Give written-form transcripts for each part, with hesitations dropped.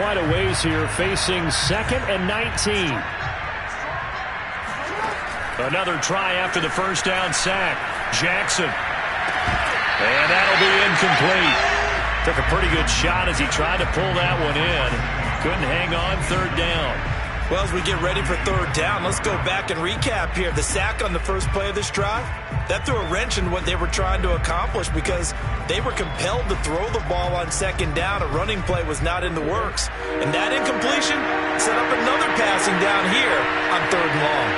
quite a ways here, facing 2nd and 19. Another try after the first down sack. Jackson. And that'll be incomplete. Took a pretty good shot as he tried to pull that one in. Couldn't hang on 3rd down. Well, as we get ready for 3rd down, let's go back and recap here. The sack on the first play of this drive, that threw a wrench in what they were trying to accomplish because they were compelled to throw the ball on 2nd down. A running play was not in the works. And that incompletion set up another passing down here on 3rd and long.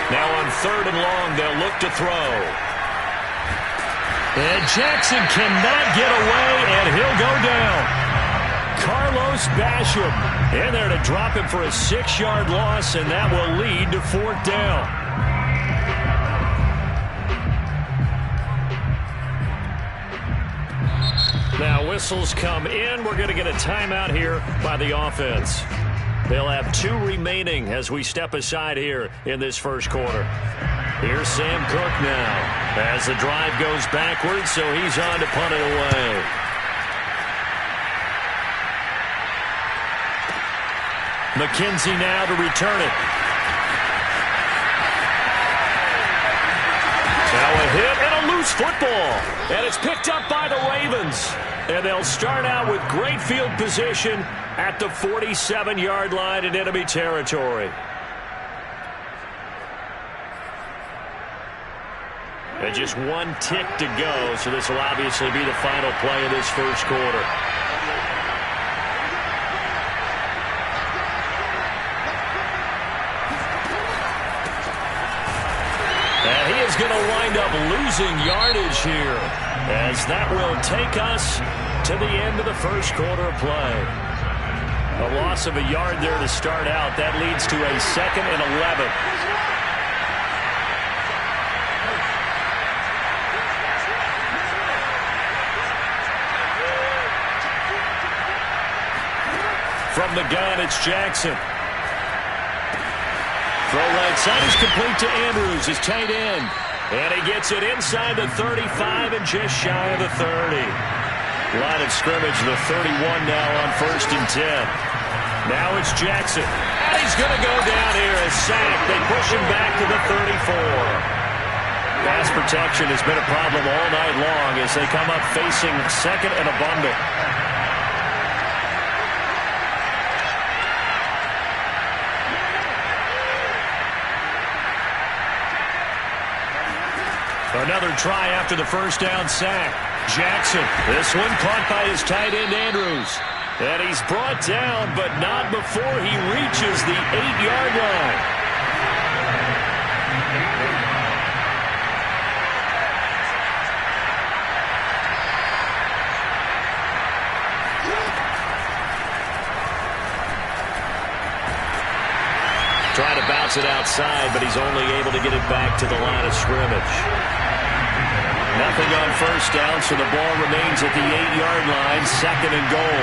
Now on 3rd and long, they'll look to throw. And Jackson cannot get away, and he'll go down. Carlos Basham in there to drop him for a 6-yard loss, and that will lead to 4th down. Now whistles come in. We're going to get a timeout here by the offense. They'll have 2 remaining as we step aside here in this first quarter. Here's Sam Cook now as the drive goes backwards, so he's on to punt it away. McKenzie now to return it. Now a hit and a loose football. And it's picked up by the Ravens. And they'll start out with great field position at the 47-yard line in enemy territory. And just 1 tick to go, so this will obviously be the final play of this first quarter. And he is going to wind up losing yardage here, as that will take us to the end of the first quarter of play. A loss of a yard there to start out. That leads to a 2nd and 11. From the gun, it's Jackson. Throw right side is complete to Andrews, his tight end. And he gets it inside the 35 and just shy of the 30. Line of scrimmage, the 31 now on 1st and 10. Now it's Jackson. And he's going to go down here as sacked. They push him back to the 34. Pass protection has been a problem all night long as they come up facing 2nd and a bundle. Another try after the first down sack. Jackson, this one caught by his tight end Andrews. And he's brought down, but not before he reaches the 8-yard line. Trying to bounce it outside, but he's only able to get it back to the line of scrimmage. Nothing on first down, so the ball remains at the 8-yard line, 2nd and goal.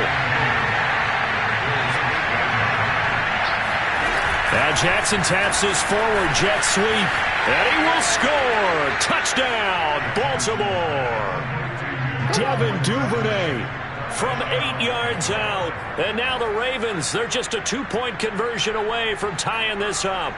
Now Jackson taps this forward, jet sweep, and he will score. Touchdown, Baltimore. Devin Duvernay from 8 yards out. And now the Ravens, they're just a 2-point conversion away from tying this up.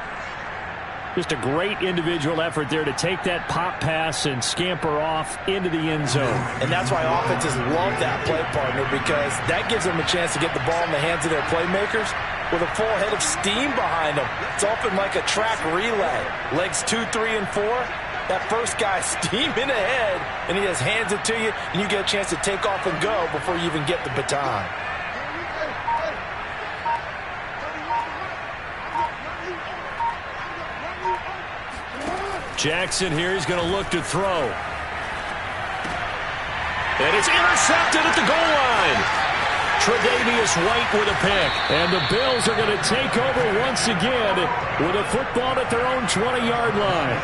Just a great individual effort there to take that pop pass and scamper off into the end zone. And that's why offenses love that play, partner, because that gives them a chance to get the ball in the hands of their playmakers with a full head of steam behind them. It's often like a track relay. Legs 2, 3, and 4. That first guy steaming ahead, and he just hands it to you, and you get a chance to take off and go before you even get the baton. Jackson here, he's going to look to throw. And it's intercepted at the goal line. Tre'Davious White with a pick. And the Bills are going to take over once again with a football at their own 20-yard line.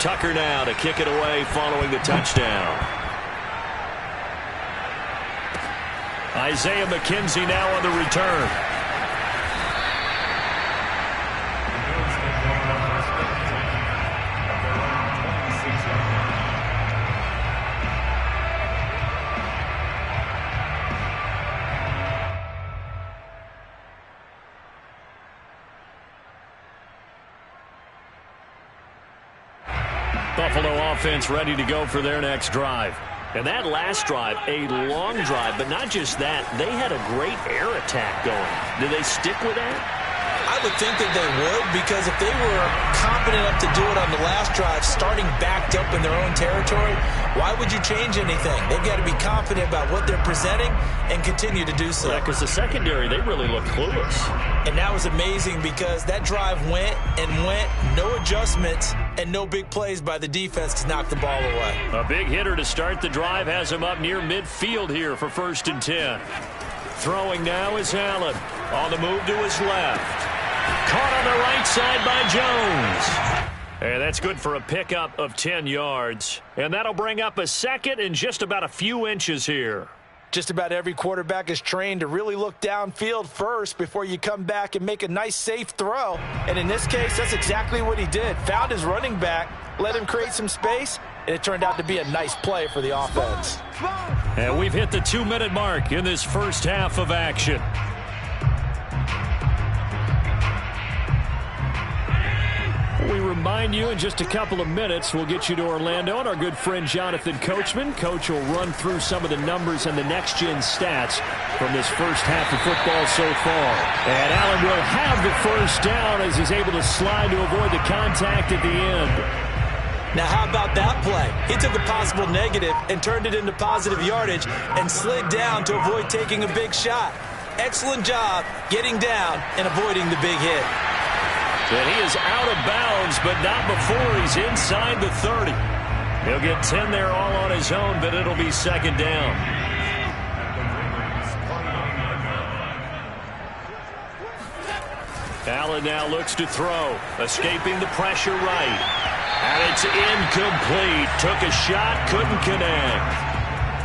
Tucker now to kick it away following the touchdown. Isaiah McKenzie now on the return. Buffalo offense ready to go for their next drive. And that last drive, a long drive, but not just that. They had a great air attack going. Did they stick with that? I would think that they would, because if they were confident enough to do it on the last drive, starting backed up in their own territory, why would you change anything? They've got to be confident about what they're presenting and continue to do so. Yeah, because the secondary, they really looked clueless. And that was amazing because that drive went and went, no adjustments, and no big plays by the defense to knock the ball away. A big hitter to start the drive has him up near midfield here for 1st and 10. Throwing now is Allen. On the move to his left. Caught on the right side by Jones. And that's good for a pickup of 10 yards. And that'll bring up a second and just about a few inches here. Just about every quarterback is trained to really look downfield first before you come back and make a nice, safe throw. And in this case, that's exactly what he did. Found his running back, let him create some space, and it turned out to be a nice play for the offense. And we've hit the 2-minute mark in this first half of action. We remind you in just a couple of minutes, we'll get you to Orlando and our good friend Jonathan Coachman. Coach will run through some of the numbers and the next-gen stats from this first half of football so far. And Allen will have the first down as he's able to slide to avoid the contact at the end. Now, how about that play? He took a possible negative and turned it into positive yardage and slid down to avoid taking a big shot. Excellent job getting down and avoiding the big hit. And he is out of bounds, but not before he's inside the 30. He'll get 10 there all on his own, but it'll be 2nd down. Allen now looks to throw, escaping the pressure right. And it's incomplete. Took a shot, couldn't connect.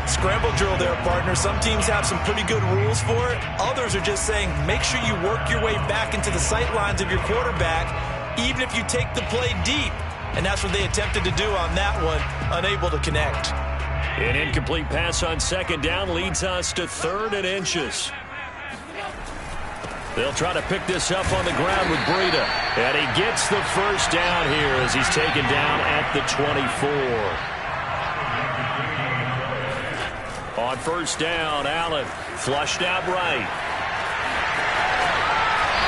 Scramble drill there, partner. Some teams have some pretty good rules for it. Others are just saying make sure you work your way back into the sight lines of your quarterback, even if you take the play deep. And that's what they attempted to do on that one, unable to connect. An incomplete pass on 2nd down leads us to 3rd and inches. They'll try to pick this up on the ground with Breida. And he gets the first down here as he's taken down at the 24. On 1st down, Allen flushed out right.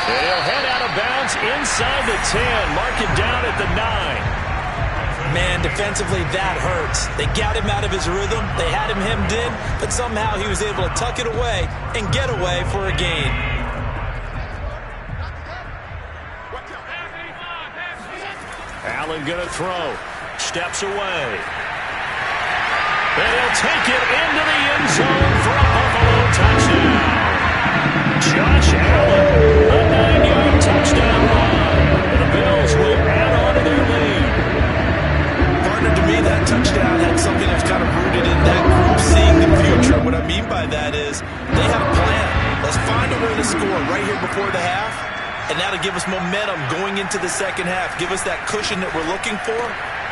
And he'll head out of bounds inside the 10. Mark it down at the 9. Man, defensively, that hurts. They got him out of his rhythm. They had him hemmed in, but somehow he was able to tuck it away and get away for a gain. Allen going to throw. Steps away. And he'll take it into the end zone for a Buffalo touchdown. Josh Allen, a 9-yard touchdown run. And the Bills will add on to their lead. Partner, to me, that touchdown had something that's kind of rooted in that group seeing the future. What I mean by that is they had a plan. Let's find a way to score right here before the half, and that'll give us momentum going into the second half. Give us that cushion that we're looking for.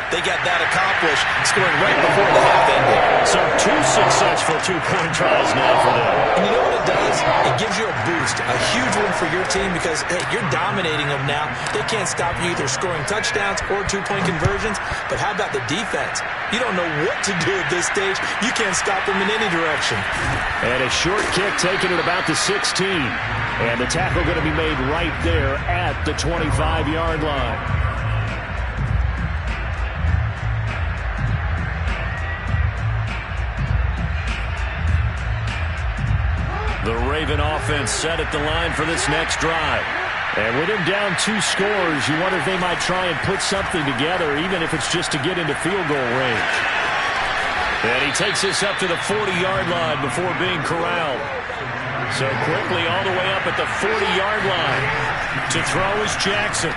They got that accomplished, scoring right before the half ended. So 2 successful 2-point tries now for them. And you know what it does? It gives you a boost, a huge one for your team because, hey, you're dominating them now. They can't stop you either scoring touchdowns or 2-point conversions. But how about the defense? You don't know what to do at this stage. You can't stop them in any direction. And a short kick taken at about the 16. And the tackle going to be made right there at the 25-yard line. The Raven offense set at the line for this next drive. And with him down 2 scores, you wonder if they might try and put something together, even if it's just to get into field goal range. And he takes this up to the 40-yard line before being corralled. So quickly all the way up at the 40-yard line. To throw is Jackson.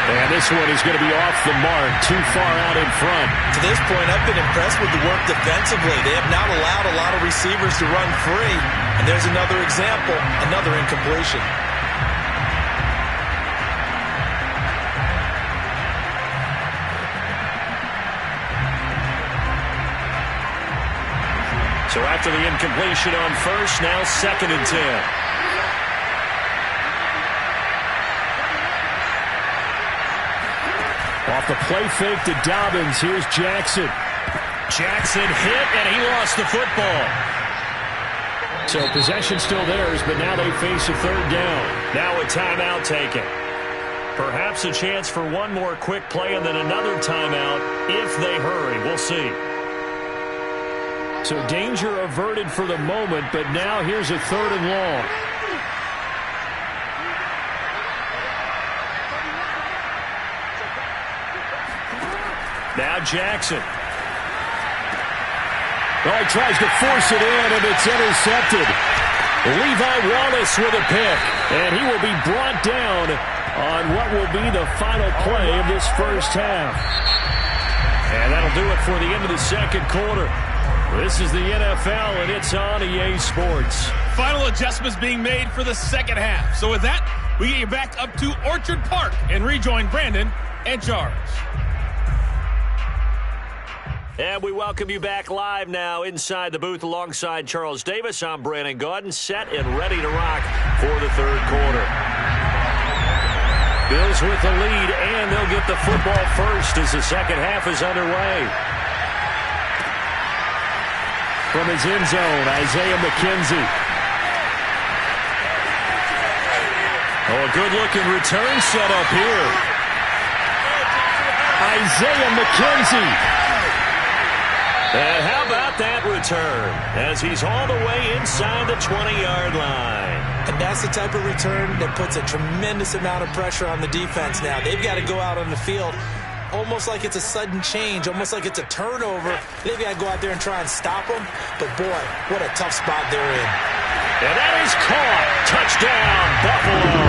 And this one is going to be off the mark, too far out in front. To this point, I've been impressed with the work defensively. They have not allowed a lot of receivers to run free. And there's another example, another incompletion. So after the incompletion on 1st, now 2nd and 10. Off the play fake to Dobbins, here's Jackson. Jackson hit, and he lost the football. So possession still theirs, but now they face a third down. Now a timeout taken. Perhaps a chance for one more quick play and then another timeout if they hurry. We'll see. So danger averted for the moment, but now here's a third and long. Now Jackson. Oh, he tries to force it in, and it's intercepted. Levi Wallace with a pick, and he will be brought down on what will be the final play of this first half. And that'll do it for the end of the second quarter. This is the NFL, and it's on EA Sports. Final adjustments being made for the second half. So with that, we get you back up to Orchard Park and rejoin Brandon and Charles. And we welcome you back live now inside the booth alongside Charles Davis. I'm Brandon Gaudin, set and ready to rock for the third quarter. Bills with the lead, and they'll get the football first as the second half is underway. From his end zone, Isaiah McKenzie. Oh, a good-looking return set up here. Isaiah McKenzie. And how about that return as he's all the way inside the 20-yard line. And that's the type of return that puts a tremendous amount of pressure on the defense now. They've got to go out on the field almost like it's a sudden change, almost like it's a turnover. They've got to go out there and try and stop them. But, boy, what a tough spot they're in. And that is caught. Touchdown, Buffalo.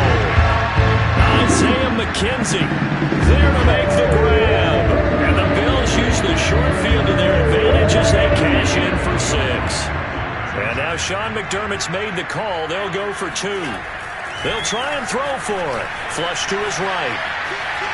Isaiah McKenzie there to make the grab. And the Bills use the short field to their advantage as they cash in for 6. And now Sean McDermott's made the call. They'll go for 2. They'll try and throw for it. Flush to his right.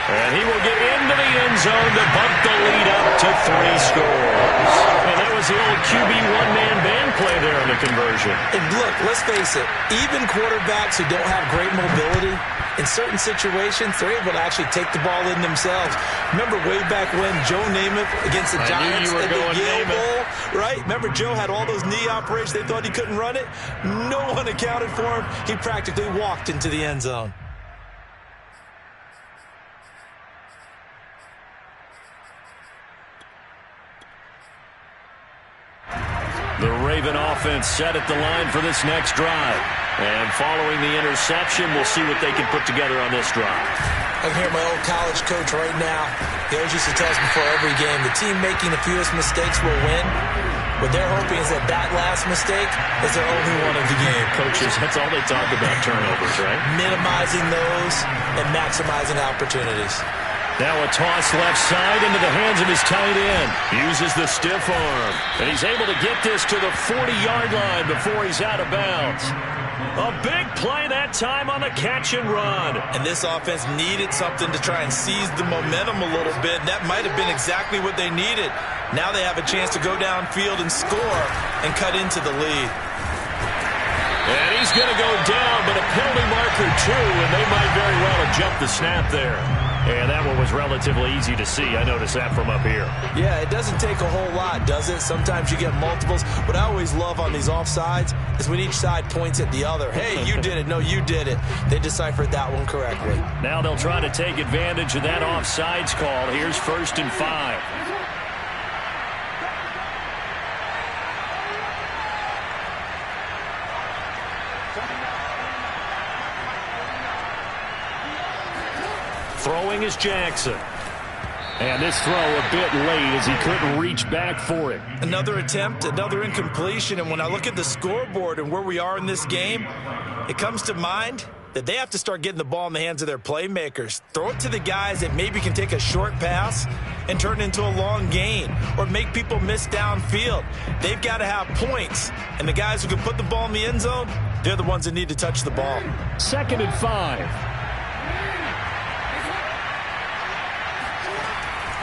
And he will get into the end zone to bump the lead up to 3 scores. And that was the old QB one-man band play there in the conversion. And look, let's face it, even quarterbacks who don't have great mobility, in certain situations, they're able to actually take the ball in themselves. Remember way back when Joe Namath against the Giants at the Yale Bowl, right? Remember Joe had all those knee operations. They thought he couldn't run it. No one accounted for him. He practically walked into the end zone. The Raven offense set at the line for this next drive. And following the interception, we'll see what they can put together on this drive. I can hear my old college coach right now. He always used to tell us before every game, the team making the fewest mistakes will win. What they're hoping is that that last mistake is their only one of the game. Coaches, that's all they talk about, turnovers, right? Minimizing those and maximizing opportunities. Now a toss left side into the hands of his tight end. Uses the stiff arm. And he's able to get this to the 40-yard line before he's out of bounds. A big play that time on the catch and run. And this offense needed something to try and seize the momentum a little bit. That might have been exactly what they needed. Now they have a chance to go downfield and score and cut into the lead. And he's going to go down, but a penalty marker too, and they might very well have jumped the snap there. And that one was relatively easy to see. I noticed that from up here. Yeah, it doesn't take a whole lot, does it? Sometimes you get multiples. What I always love on these offsides is when each side points at the other. Hey, you did it. No, you did it. They deciphered that one correctly. Now they'll try to take advantage of that offsides call. Here's 1st and 5. Throwing is Jackson. And this throw a bit late as he couldn't reach back for it. Another attempt, another incompletion. And when I look at the scoreboard and where we are in this game, it comes to mind that they have to start getting the ball in the hands of their playmakers. Throw it to the guys that maybe can take a short pass and turn it into a long gain or make people miss downfield. They've got to have points. And the guys who can put the ball in the end zone, they're the ones that need to touch the ball. 2nd and 5.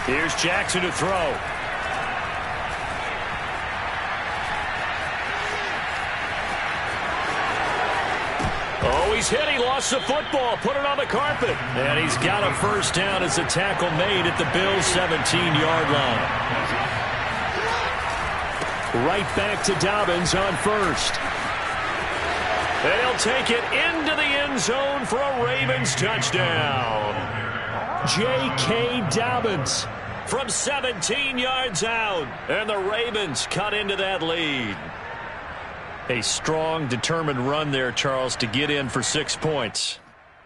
Here's Jackson to throw. Oh, he's He's hit. He lost the football. Put it on the carpet. And he's got a first down as a tackle made at the Bills' 17-yard line. Right back to Dobbins on first. They'll take it into the end zone for a Ravens touchdown. J.K. Dobbins from 17 yards out. And the Ravens cut into that lead. A strong, determined run there, Charles, to get in for 6 points.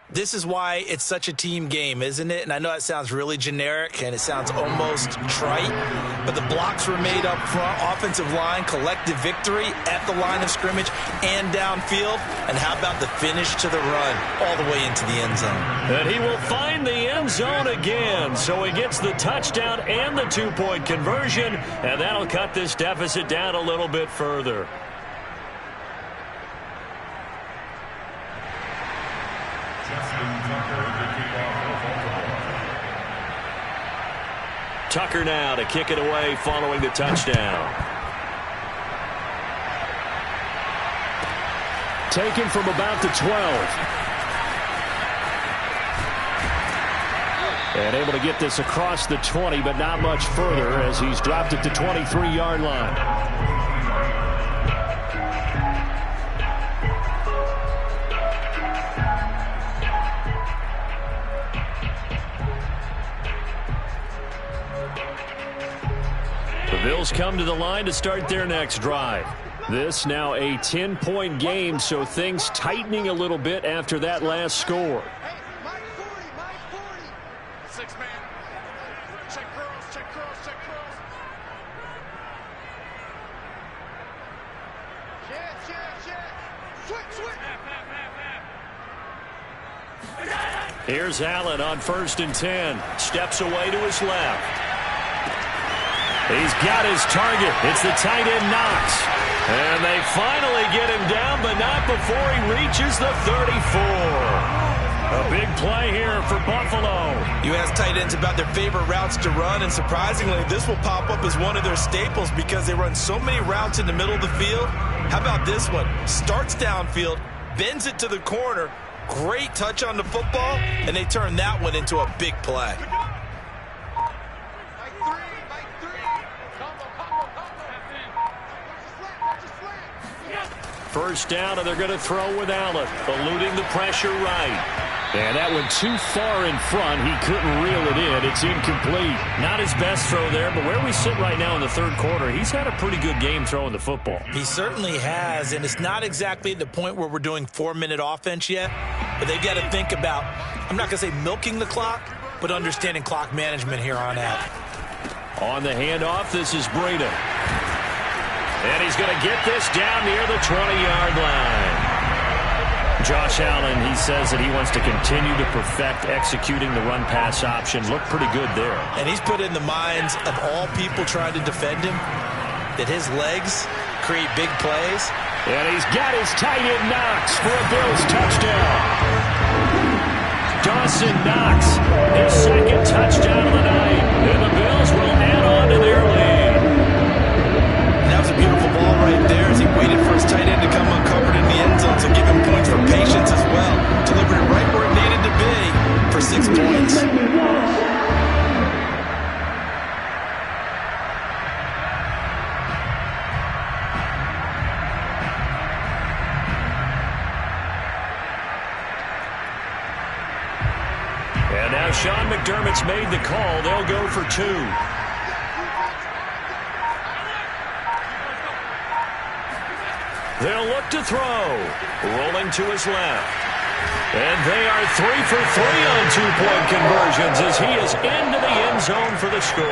This is why it's such a team game, isn't it? And I know it sounds really generic and it sounds almost trite, but the blocks were made up front, offensive line, collective victory at the line of scrimmage and downfield. And how about the finish to the run all the way into the end zone? And he will find the end zone again. So he gets the touchdown and the 2-point conversion, and that'll cut this deficit down a little bit further. Tucker now to kick it away following the touchdown. Taken from about the 12. And able to get this across the 20, but not much further as he's dropped it to 23-yard line. Bills come to the line to start their next drive. This now a 10-point game, so things tightening a little bit after that last score. Hey, Mike 40, Mike 40. 6-man. Check curls, check curls, check curls. Check. Switch. Here's Allen on 1st and 10. Steps away to his left. He's got his target. It's the tight end Knox. And they finally get him down, but not before he reaches the 34. A big play here for Buffalo. You ask tight ends about their favorite routes to run, and surprisingly, this will pop up as one of their staples because they run so many routes in the middle of the field. How about this one? Starts downfield, bends it to the corner, great touch on the football, and they turn that one into a big play. First down, and they're going to throw with Allen, eluding the pressure right. And that went too far in front. He couldn't reel it in. It's incomplete. Not his best throw there, but where we sit right now in the third quarter, he's had a pretty good game throwing the football. He certainly has, and it's not exactly the point where we're doing 4-minute offense yet, but they've got to think about, I'm not going to say milking the clock, but understanding clock management here on out. On the handoff, this is Breida. And he's going to get this down near the 20-yard line. Josh Allen, he says that he wants to continue to perfect executing the run-pass option. Looked pretty good there. And he's put in the minds of all people trying to defend him that his legs create big plays. And he's got his tight end Knox for a Bills touchdown. Dawson Knox, his second touchdown of the night. And the Bills will add on to their lead. That was a beautiful ball right there as he waited for his tight end to come uncovered in the end zone, so give him points for patience as well. Delivered it right where it needed to be for 6 points. And now Sean McDermott's made the call. They'll go for 2. They'll look to throw. Rolling to his left. And they are 3 for 3 on 2-point conversions as he is into the end zone for the score.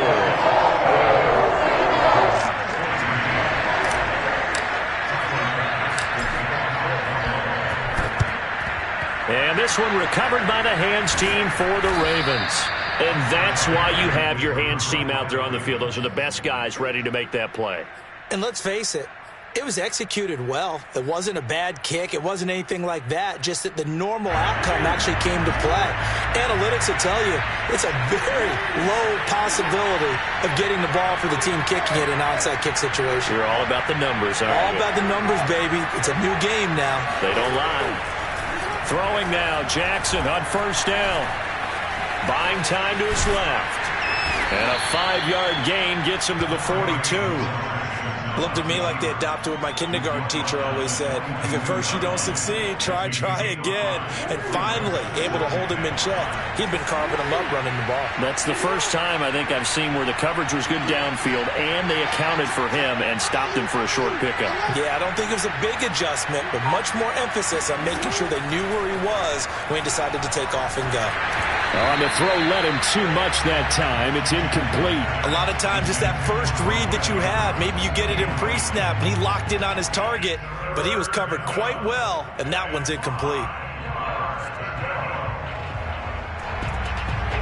And this one recovered by the hands team for the Ravens. And that's why you have your hands team out there on the field. Those are the best guys ready to make that play. And let's face it, it was executed well. It wasn't a bad kick. It wasn't anything like that. Just that the normal outcome actually came to play. Analytics will tell you it's a very low possibility of getting the ball for the team kicking it in an onside kick situation. You're all about the numbers, aren't you? All about the numbers, baby. It's a new game now. They don't lie. Throwing now, Jackson on first down. Buying time to his left. And a 5-yard gain gets him to the 42. Looked at me like they adopted what my kindergarten teacher always said. If at first you don't succeed, try again. And finally, able to hold him in check. He'd been carving him up running the ball. That's the first time I think I've seen where the coverage was good downfield and they accounted for him and stopped him for a short pickup. Yeah, I don't think it was a big adjustment, but much more emphasis on making sure they knew where he was when he decided to take off and go. On the throw, led him too much that time. It's incomplete. A lot of times it's that first read that you have. Maybe you get it in pre-snap, and he locked in on his target, but he was covered quite well, and that one's incomplete.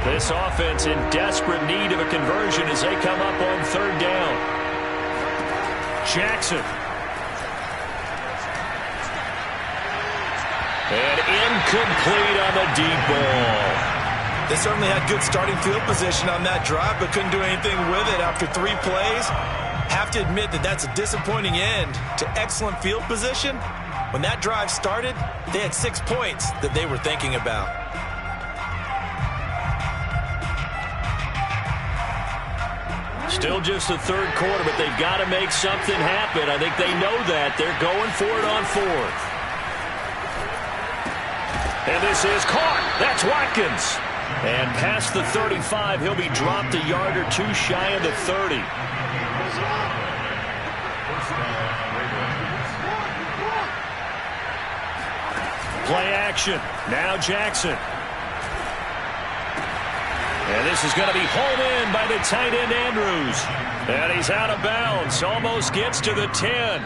This offense in desperate need of a conversion as they come up on third down. Jackson. And incomplete on the deep ball. They certainly had good starting field position on that drive, but couldn't do anything with it after 3 plays. Have to admit that that's a disappointing end to excellent field position. When that drive started, they had 6 points that they were thinking about. Still just the third quarter, but they've got to make something happen. I think they know that. They're going for it on fourth. And this is caught. That's Watkins. And past the 35, he'll be dropped a yard or two shy of the 30. Play action. Now Jackson. And this is going to be hauled in by the tight end Andrews. And he's out of bounds. Almost gets to the 10.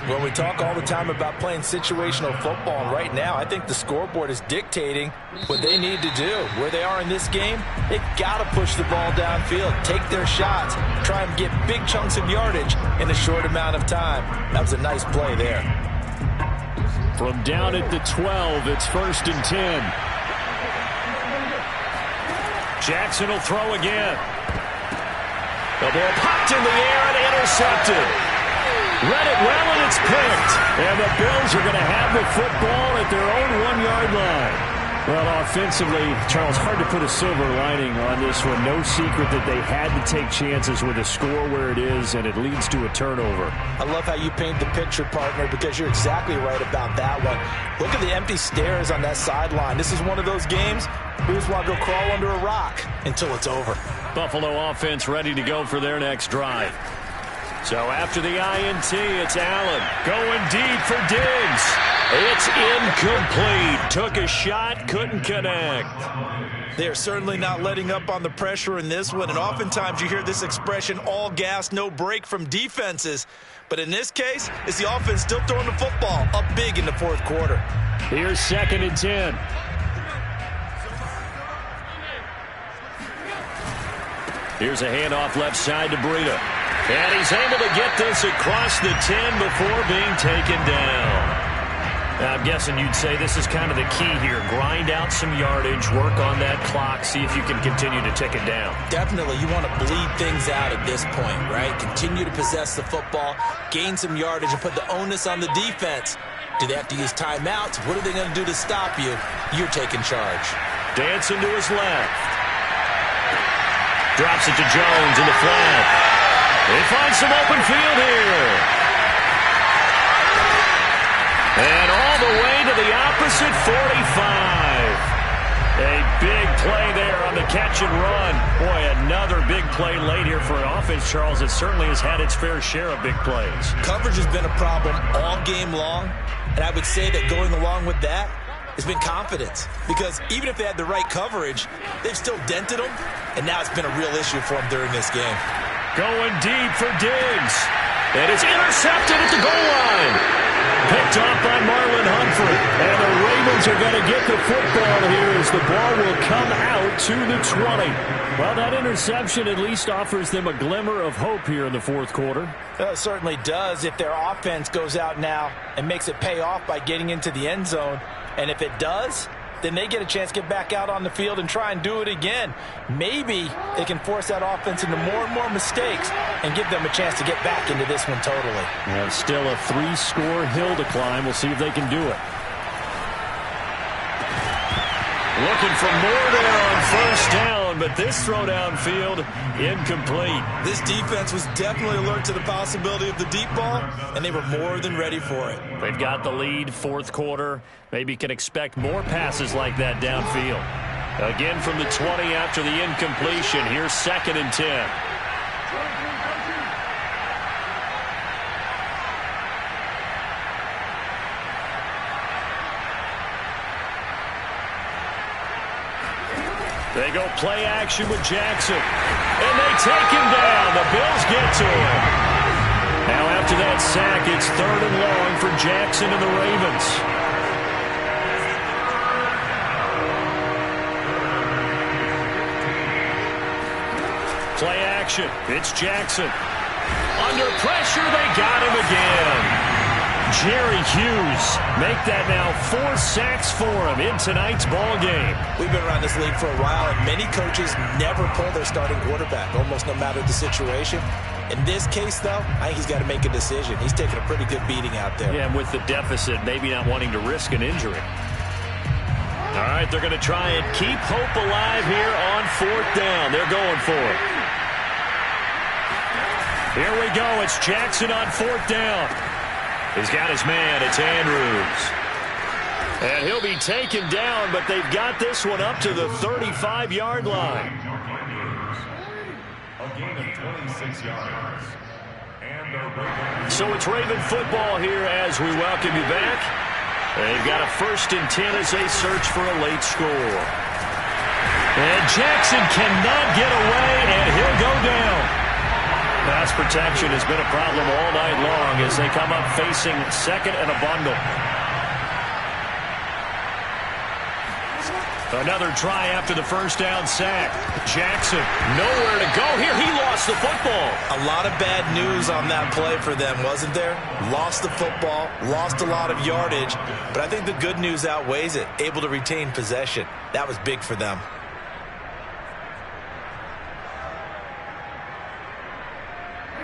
Well, we talk all the time about playing situational football, and right now I think the scoreboard is dictating what they need to do. Where they are in this game, they've got to push the ball downfield, take their shots, try and get big chunks of yardage in a short amount of time. That was a nice play there. From down at the 12, it's 1st and 10. Jackson will throw again. The ball popped in the air and intercepted. Read it well, and it's picked. And the Bills are going to have the football at their own 1-yard line. Well, offensively, Charles, hard to put a silver lining on this one. No secret that they had to take chances with a score where it is, and it leads to a turnover. I love how you paint the picture, partner, because you're exactly right about that one. Look at the empty stares on that sideline. This is one of those games we just want to go crawl under a rock until it's over. Buffalo offense ready to go for their next drive. So after the INT, it's Allen going deep for Diggs. It's incomplete. Took a shot, couldn't connect. They are certainly not letting up on the pressure in this one, and oftentimes you hear this expression, all gas, no break from defenses. But in this case, it's the offense still throwing the football up big in the fourth quarter. Here's 2nd and 10. Here's a handoff left side to Breida. And he's able to get this across the 10 before being taken down. Now, I'm guessing you'd say this is kind of the key here. Grind out some yardage, work on that clock, see if you can continue to tick it down. Definitely. You want to bleed things out at this point, right? Continue to possess the football, gain some yardage, and put the onus on the defense. Do they have to use timeouts? What are they going to do to stop you? You're taking charge. Dancing to his left. Drops it to Jones in the flat. They find some open field here. And all the way to the opposite 45. A big play there on the catch and run. Boy, another big play late here for an offense, Charles, that certainly has had its fair share of big plays. Coverage has been a problem all game long, and I would say that going along with that has been confidence. Because even if they had the right coverage, they've still dented them, and now it's been a real issue for them during this game. Going deep for Diggs. And it's intercepted at the goal line. Picked off by Marlon Humphrey. And the Ravens are going to get the football here as the ball will come out to the 20. Well, that interception at least offers them a glimmer of hope here in the fourth quarter. It certainly does if their offense goes out now and makes it pay off by getting into the end zone. And if it does, then they get a chance to get back out on the field and try and do it again. Maybe they can force that offense into more and more mistakes and give them a chance to get back into this one totally. And still a 3-score hill to climb. We'll see if they can do it. Looking for more there on first down, but this throw downfield incomplete. This defense was definitely alert to the possibility of the deep ball, and they were more than ready for it. They've got the lead, fourth quarter. Maybe can expect more passes like that downfield. Again from the 20 after the incompletion. Here's 2nd and 10. They go play action with Jackson. And they take him down. The Bills get to him. Now after that sack, it's 3rd and long for Jackson and the Ravens. Play action. It's Jackson. Under pressure, they got him again. Jerry Hughes make that now 4 sacks for him in tonight's ball game. We've been around this league for a while, and many coaches never pull their starting quarterback, almost no matter the situation. In this case, though, I think he's got to make a decision. He's taking a pretty good beating out there. Yeah, and with the deficit, maybe not wanting to risk an injury. All right, they're going to try and keep hope alive here on 4th down. They're going for it. Here we go. It's Jackson on 4th down. He's got his man. It's Andrews. And he'll be taken down, but they've got this one up to the 35-yard line. A gain of 26 yards. So it's Raven football here as we welcome you back. They've got a 1st and 10 as they search for a late score. And Jackson cannot get away, and he'll go down. Pass protection has been a problem all night long as they come up facing 2nd and a bundle. Another try after the first down sack. Jackson, nowhere to go here. He lost the football. A lot of bad news on that play for them, wasn't there? Lost the football, lost a lot of yardage, but I think the good news outweighs it. Able to retain possession. That was big for them.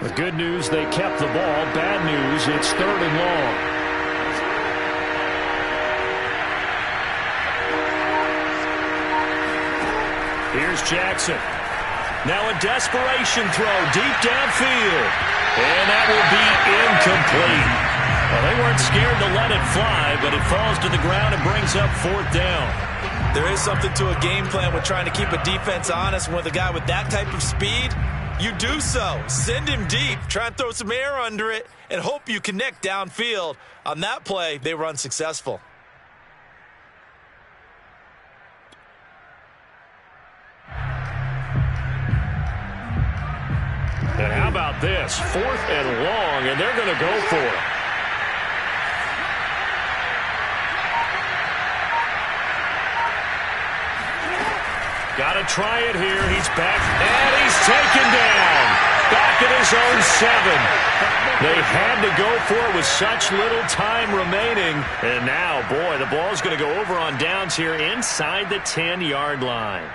The good news, they kept the ball. Bad news, it's 3rd and long. Here's Jackson. Now a desperation throw deep downfield. And that will be incomplete. Well, they weren't scared to let it fly, but it falls to the ground and brings up 4th down. There is something to a game plan with trying to keep a defense honest. With a guy with that type of speed, you do so. Send him deep, try and throw some air under it, and hope you connect downfield. On that play, they were unsuccessful. And how about this? 4th and long, and they're going to go for it. Got to try it here. He's back, and he's taken down. Back at his own 7. They had to go for it with such little time remaining. And now, boy, the ball's going to go over on downs here inside the 10-yard line.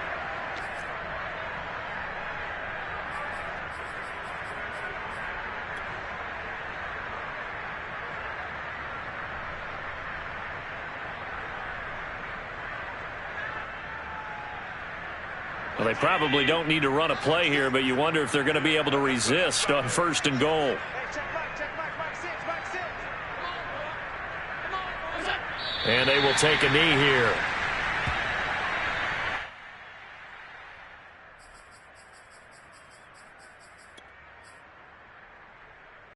Well, they probably don't need to run a play here, but you wonder if they're going to be able to resist on 1st and goal. And they will take a knee here.